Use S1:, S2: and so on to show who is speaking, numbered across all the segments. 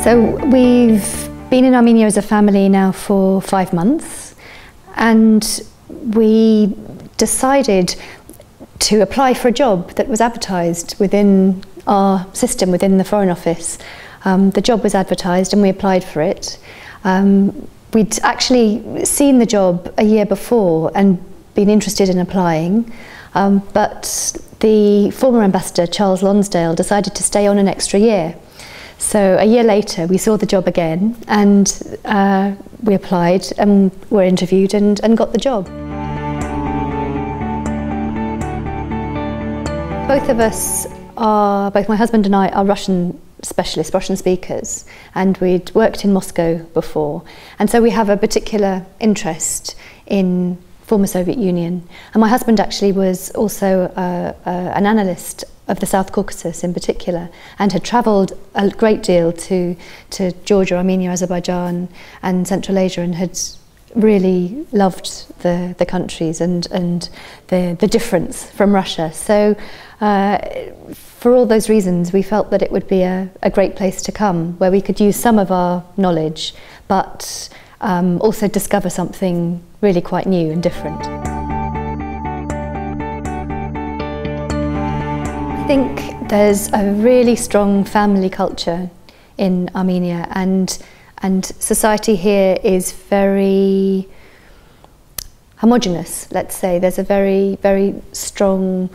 S1: So we've been in Armenia as a family now for 5 months, and we decided to apply for a job that was advertised within our system, within the Foreign Office. The job was advertised and we applied for it. We'd actually seen the job a year before and been interested in applying, but the former ambassador, Charles Lonsdale, decided to stay on an extra year. So a year later we saw the job again, and we applied and were interviewed and got the job. Both of us are, both my husband and I are Russian specialists, Russian speakers, and we'd worked in Moscow before, and so we have a particular interest in former Soviet Union. And my husband actually was also an analyst of the South Caucasus in particular, and had travelled a great deal to Georgia, Armenia, Azerbaijan and Central Asia, and had really loved the countries and the difference from Russia. So for all those reasons we felt that it would be a great place to come, where we could use some of our knowledge but also discover something really quite new and different. I think there's a really strong family culture in Armenia, and society here is very homogenous, let's say. There's a very, very strong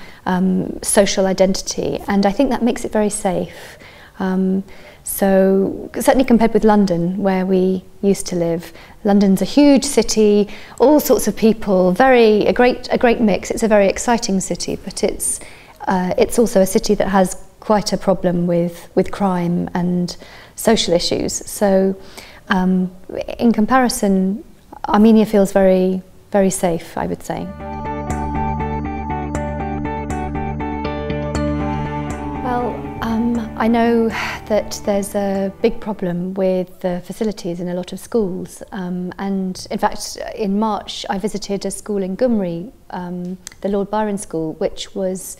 S1: social identity, and I think that makes it very safe. So certainly compared with London, where we used to live, London's a huge city, all sorts of people, a great mix. It's a very exciting city, but it's also a city that has quite a problem with crime and social issues. So in comparison, Armenia feels very, very safe, I would say. Well, I know that there's a big problem with the facilities in a lot of schools, and in fact in March I visited a school in Cymru, the Lord Byron School, which was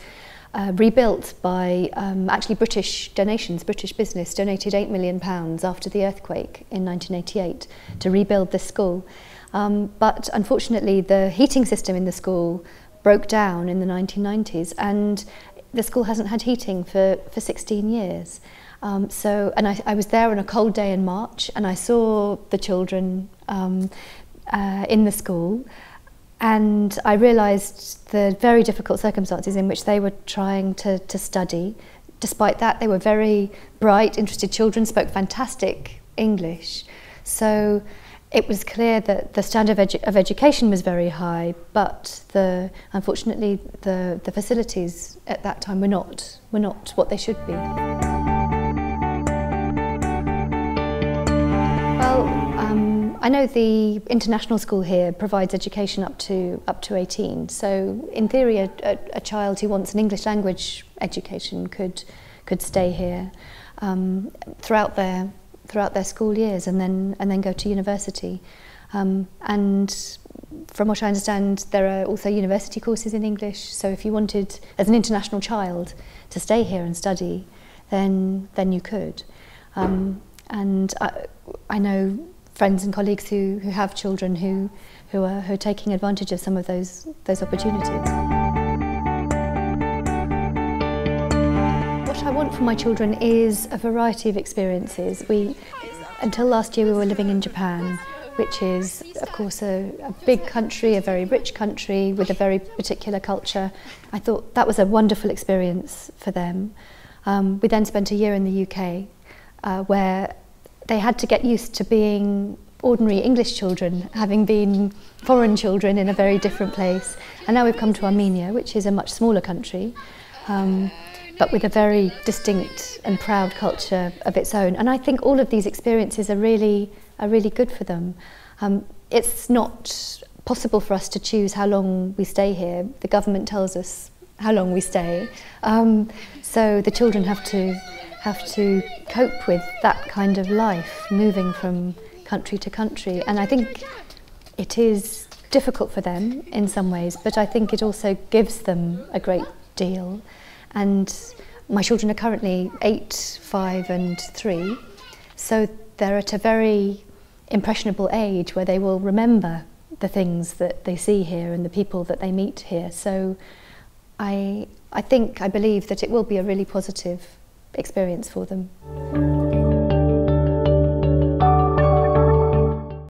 S1: rebuilt by actually British donations. British business donated £8 million after the earthquake in 1988 to rebuild this school. But unfortunately the heating system in the school broke down in the 1990s, and the school hasn't had heating for 16 years. I was there on a cold day in March, and I saw the children in the school, and I realised the very difficult circumstances in which they were trying to study. Despite that, they were very bright, interested children, spoke fantastic English. So it was clear that the standard of education was very high, but unfortunately the facilities at that time were not what they should be. Well, I know the international school here provides education up to 18. So in theory, a child who wants an English language education could stay here throughout their school years and then go to university. And from what I understand, there are also university courses in English. So if you wanted, as an international child, to stay here and study, then you could. And I know friends and colleagues who have children who are taking advantage of some of those opportunities. What I want for my children is a variety of experiences. Until last year we were living in Japan, which is of course a big country, a very rich country with a very particular culture. I thought that was a wonderful experience for them. We then spent a year in the UK, where they had to get used to being ordinary English children, having been foreign children in a very different place. And now we've come to Armenia, which is a much smaller country, but with a very distinct and proud culture of its own. And I think all of these experiences are really good for them. It's not possible for us to choose how long we stay here. The government tells us how long we stay. So the children have to cope with that kind of life, moving from country to country. And I think it is difficult for them in some ways, but I think it also gives them a great deal. And my children are currently 8, 5 and 3, So they're at a very impressionable age where they will remember the things that they see here and the people that they meet here. So I believe that it will be a really positive experience for them.